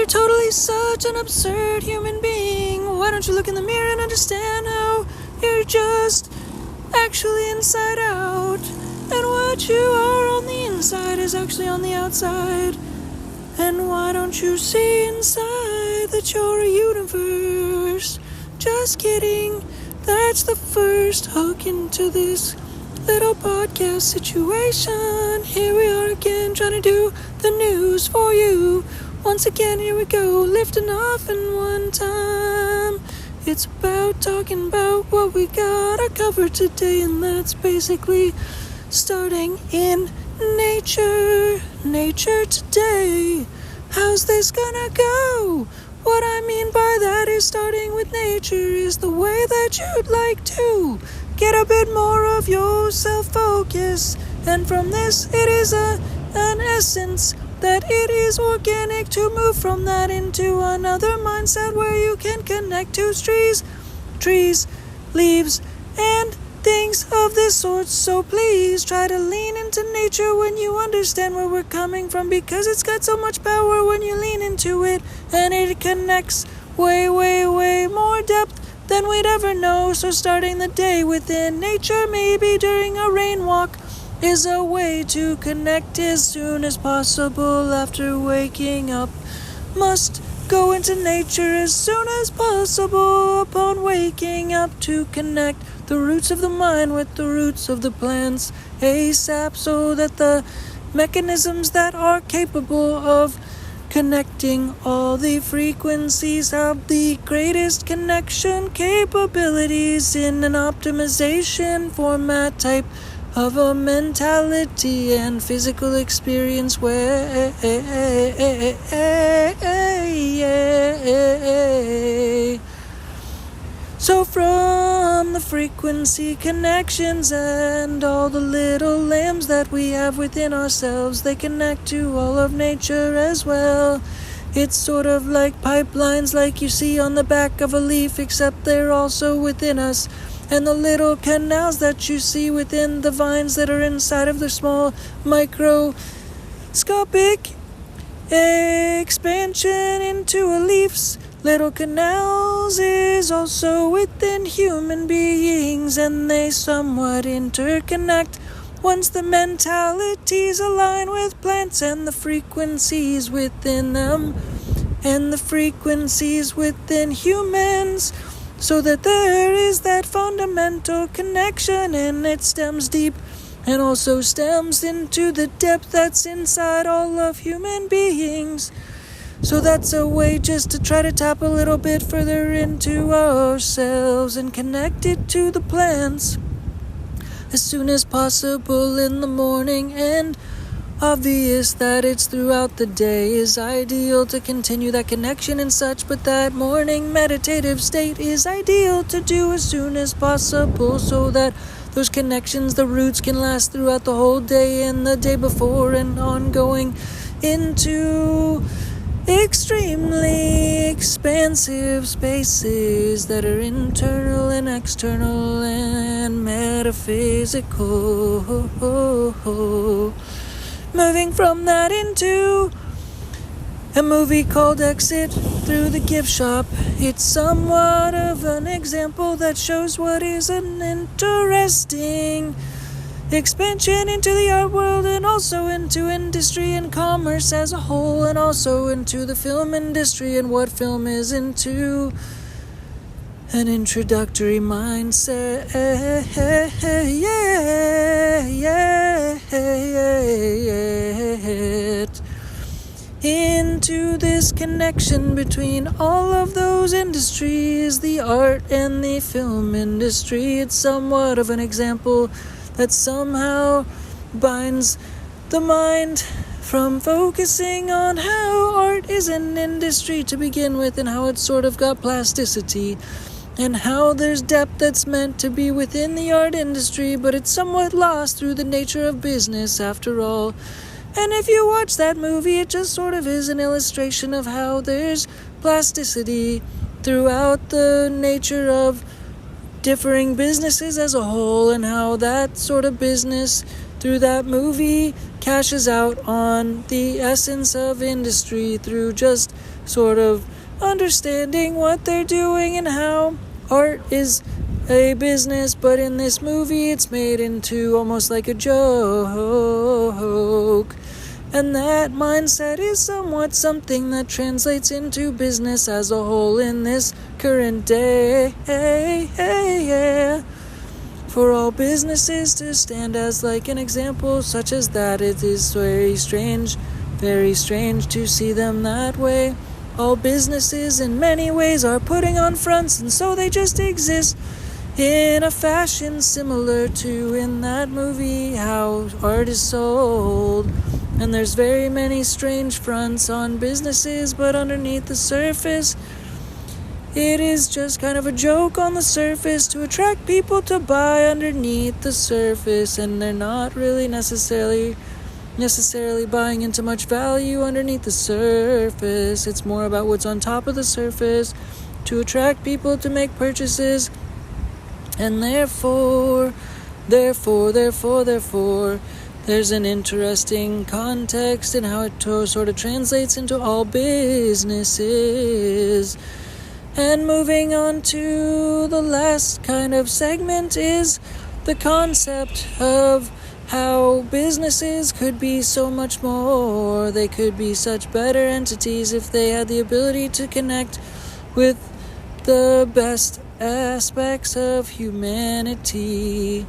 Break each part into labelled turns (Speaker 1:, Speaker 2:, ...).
Speaker 1: You're totally such an absurd human being. Why don't you look in the mirror and understand how you're just actually inside out, and what you are on the inside is actually on the outside? And why don't you see inside that you're a universe? Just kidding. That's the first hook into this little podcast situation. Here we are again, trying to do the news for you. Once again, here we go, lifting off in one time. It's about talking about what we gotta cover today, and that's basically starting in nature. Nature today. How's this gonna go? What I mean by that is starting with nature is the way that you'd like to get a bit more of your self-focus. And from this, it is an essence that it is organic to move from that into another mindset where you can connect to trees, leaves, and things of this sort. So please try to lean into nature when you understand where we're coming from, because it's got so much power when you lean into it, and it connects way more depth than we'd ever know. So starting the day within nature, maybe during a rain walk, is a way to connect as soon as possible after waking up. Must go into nature as soon as possible upon waking up to connect the roots of the mind with the roots of the plants ASAP, so that the mechanisms that are capable of connecting all the frequencies have the greatest connection capabilities in an optimization format type of a mentality and physical experience way. So from the frequency connections and all the little limbs that we have within ourselves, they connect to all of nature as well. It's sort of like pipelines like you see on the back of a leaf, except they're also within us. And the little canals that you see within the vines that are inside of the small microscopic expansion into a leaf's little canals is also within human beings, and they somewhat interconnect once the mentalities align with plants and the frequencies within them and the frequencies within humans, so that there is that fundamental connection, and it stems deep and also stems into the depth that's inside all of human beings. So that's a way just to try to tap a little bit further into ourselves and connect it to the plants as soon as possible in the morning. And obvious that it's throughout the day is ideal to continue that connection and such, but that morning meditative state is ideal to do as soon as possible, so that those connections, the roots, can last throughout the whole day and the day before and ongoing into extremely expansive spaces that are internal and external and metaphysical. Moving from that into a movie called Exit Through the Gift Shop. It's somewhat of an example that shows what is an interesting expansion into the art world, and also into industry and commerce as a whole, and also into the film industry and what film is into an introductory mindset into this connection between all of those industries, the art and the film industry. It's somewhat of an example that somehow binds the mind from focusing on how art is an industry to begin with, and how it's sort of got plasticity, and how there's depth that's meant to be within the art industry, but it's somewhat lost through the nature of business after all. And if you watch that movie, it just sort of is an illustration of how there's plasticity throughout the nature of differing businesses as a whole, and how that sort of business through that movie cashes out on the essence of industry through just sort of understanding what they're doing and how art is a business, but in this movie it's made into almost like a joke. And that mindset is somewhat something that translates into business as a whole in this current day. For all businesses to stand as like an example such as that, it is very strange to see them that way. All businesses in many ways are putting on fronts, and so they just exist in a fashion similar to in that movie how art is sold. And there's very many strange fronts on businesses, but underneath the surface it is just kind of a joke on the surface to attract people to buy underneath the surface, and they're not really necessarily buying into much value underneath the surface. It's more about what's on top of the surface to attract people to make purchases. And therefore, there's an interesting context in how it sort of translates into all businesses. And moving on to the last kind of segment is the concept of how businesses could be so much more. They could be such better entities if they had the ability to connect with the best aspects of humanity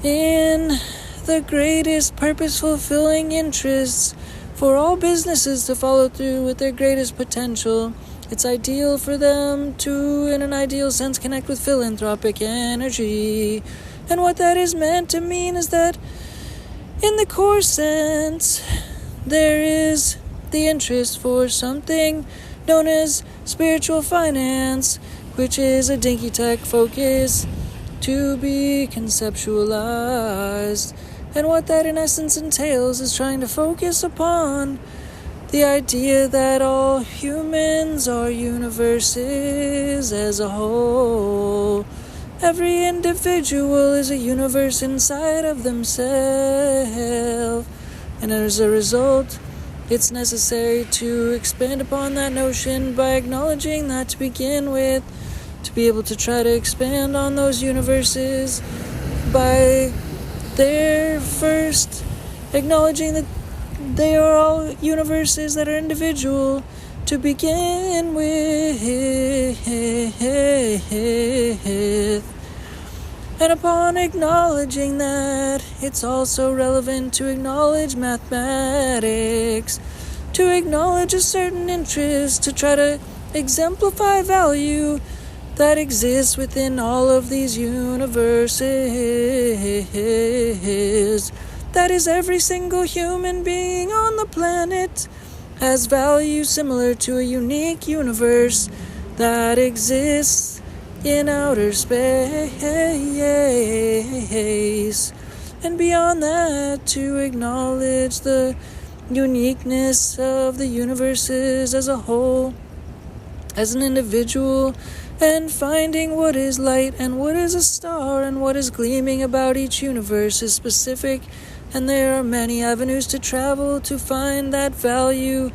Speaker 1: in the greatest purpose-fulfilling interests for all businesses to follow through with their greatest potential. It's ideal for them to, in an ideal sense, connect with philanthropic energy. And what that is meant to mean is that, in the core sense, there is the interest for something known as spiritual finance, which is a DINKY tech focus to be conceptualized. And what that in essence entails is trying to focus upon the idea that all humans are universes as a whole. Every individual is a universe inside of themselves. And as a result, it's necessary to expand upon that notion by acknowledging that to begin with, to be able to try to expand on those universes by their first acknowledging that they are all universes that are individual to begin with. And upon acknowledging that, it's also relevant to acknowledge mathematics, to acknowledge a certain interest, to try to exemplify value that exists within all of these universes. That is, every single human being on the planet has value similar to a unique universe that exists in outer space. And beyond that, to acknowledge the uniqueness of the universes as a whole, as an individual, and finding what is light and what is a star and what is gleaming about each universe is specific. And there are many avenues to travel to find that value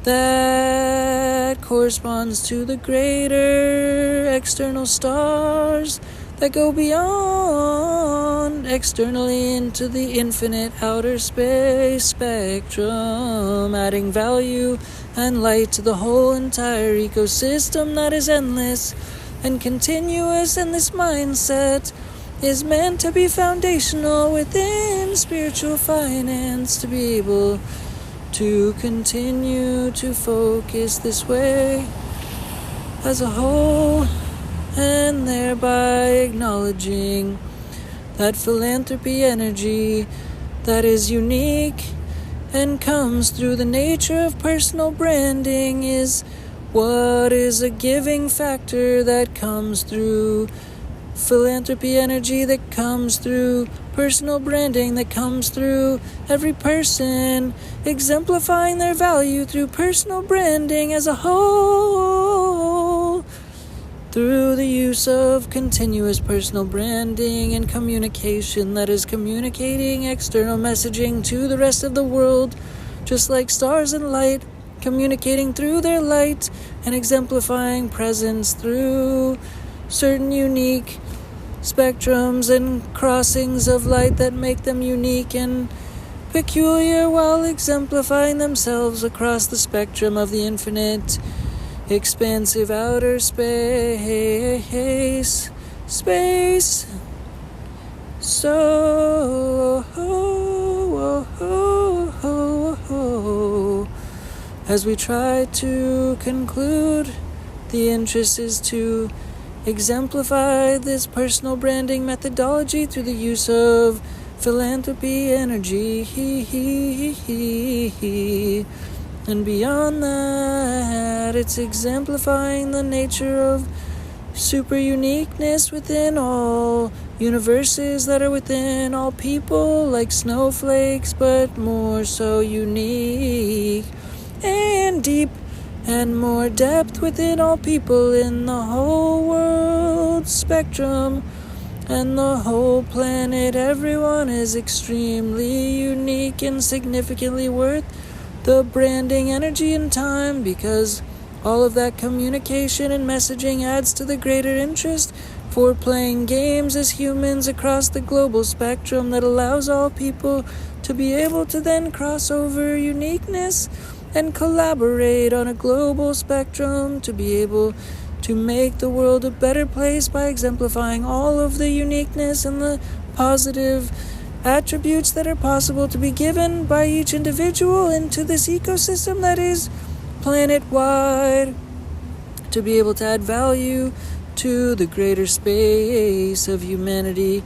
Speaker 1: that corresponds to the greater external stars that go beyond externally into the infinite outer space spectrum, adding value and light to the whole entire ecosystem that is endless and continuous. And this mindset is meant to be foundational within spiritual finance, to be able to continue to focus this way as a whole, and thereby acknowledging that philanthropy energy that is unique and comes through the nature of personal branding is what is a giving factor that comes through philanthropy energy, that comes through personal branding, that comes through every person exemplifying their value through personal branding as a whole. through the use of continuous personal branding and communication that is communicating external messaging to the rest of the world, just like stars and light, communicating through their light and exemplifying presence through certain unique spectrums and crossings of light that make them unique and peculiar while exemplifying themselves across the spectrum of the infinite, expansive outer space. So, as we try to conclude, the interest is to exemplify this personal branding methodology through the use of philanthropy energy. And beyond that, it's exemplifying the nature of super uniqueness within all universes that are within all people, like snowflakes, but more so unique and deep and more depth within all people in the whole world spectrum and the whole planet. Everyone is extremely unique and significantly worth the branding energy and time, because all of that communication and messaging adds to the greater interest for playing games as humans across the global spectrum that allows all people to be able to then cross over uniqueness and collaborate on a global spectrum to be able to make the world a better place by exemplifying all of the uniqueness and the positive attributes that are possible to be given by each individual into this ecosystem that is planet-wide, to be able to add value to the greater space of humanity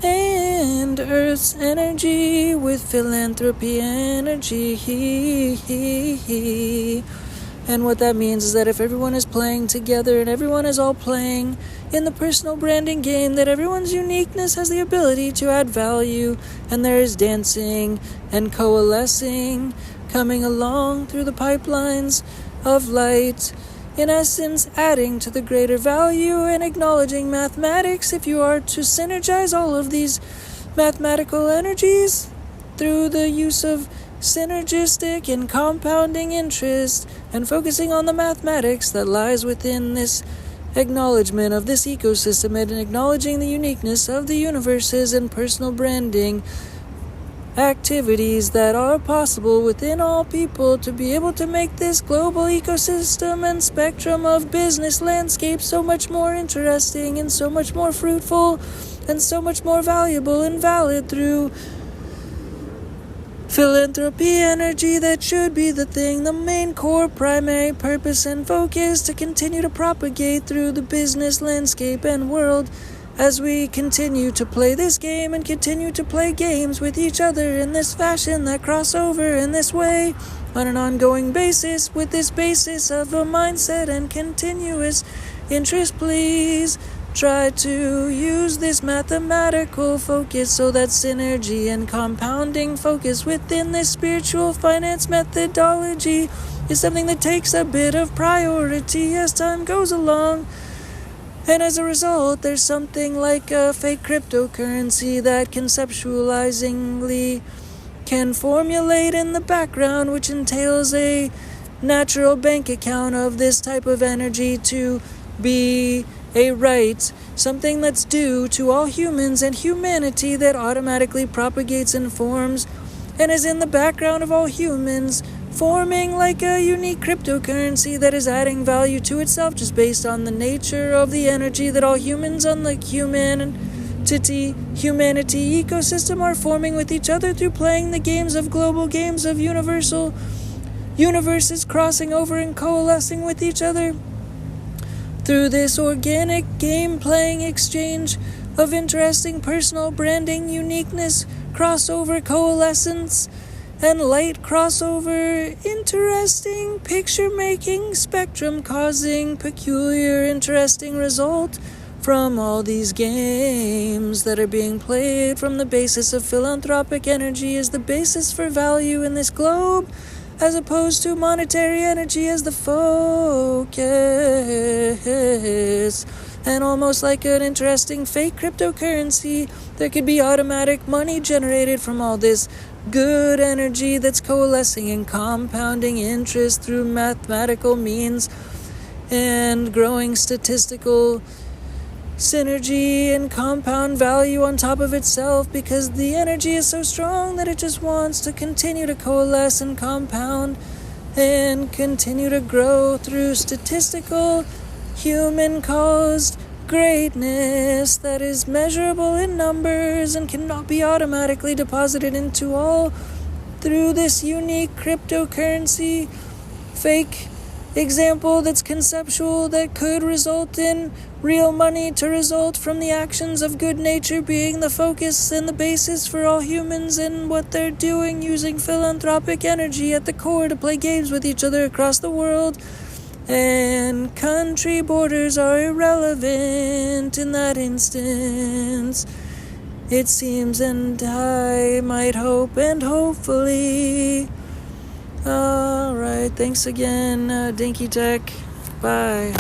Speaker 1: and Earth's energy with philanthropy energy. And what that means is that if everyone is playing together and everyone is all playing in the personal branding game, that everyone's uniqueness has the ability to add value, and there is dancing and coalescing coming along through the pipelines of light, in essence adding to the greater value and acknowledging mathematics. If you are to synergize all of these mathematical energies through the use of synergistic and compounding interest and focusing on the mathematics that lies within this acknowledgement of this ecosystem and acknowledging the uniqueness of the universes and personal branding activities that are possible within all people to be able to make this global ecosystem and spectrum of business landscape so much more interesting and so much more fruitful and so much more valuable and valid through philanthropy energy. That should be the thing, the main core primary purpose and focus to continue to propagate through the business landscape and world as we continue to play this game and continue to play games with each other in this fashion that cross over in this way on an ongoing basis with this basis of a mindset and continuous interest. Please try to use this mathematical focus so that synergy and compounding focus within this spiritual finance methodology is something that takes a bit of priority as time goes along. And as a result, there's something like a fake cryptocurrency that conceptualizingly can formulate in the background, which entails a natural bank account of this type of energy to be a right, something that's due to all humans and humanity that automatically propagates and forms and is in the background of all humans, forming like a unique cryptocurrency that is adding value to itself just based on the nature of the energy that all humans, unlike humanity ecosystem, are forming with each other through playing the games of global games of universal universes crossing over and coalescing with each other through this organic game-playing exchange of interesting personal branding, uniqueness, crossover, coalescence, and light crossover, interesting picture-making, spectrum-causing, peculiar, interesting result from all these games that are being played from the basis of philanthropic energy is the basis for value in this globe as opposed to monetary energy as the focus. And almost like an interesting fake cryptocurrency, there could be automatic money generated from all this good energy that's coalescing and compounding interest through mathematical means and growing statistical synergy and compound value on top of itself, because the energy is so strong that it just wants to continue to coalesce and compound and continue to grow through statistical human-caused greatness that is measurable in numbers and cannot be automatically deposited into all through this unique cryptocurrency fake example that's conceptual, that could result in real money to result from the actions of good nature being the focus and the basis for all humans and what they're doing, using philanthropic energy at the core to play games with each other across the world. And country borders are irrelevant in that instance, it seems, and I might hope and hopefully. Alright, thanks again, Dinky Tech. Bye.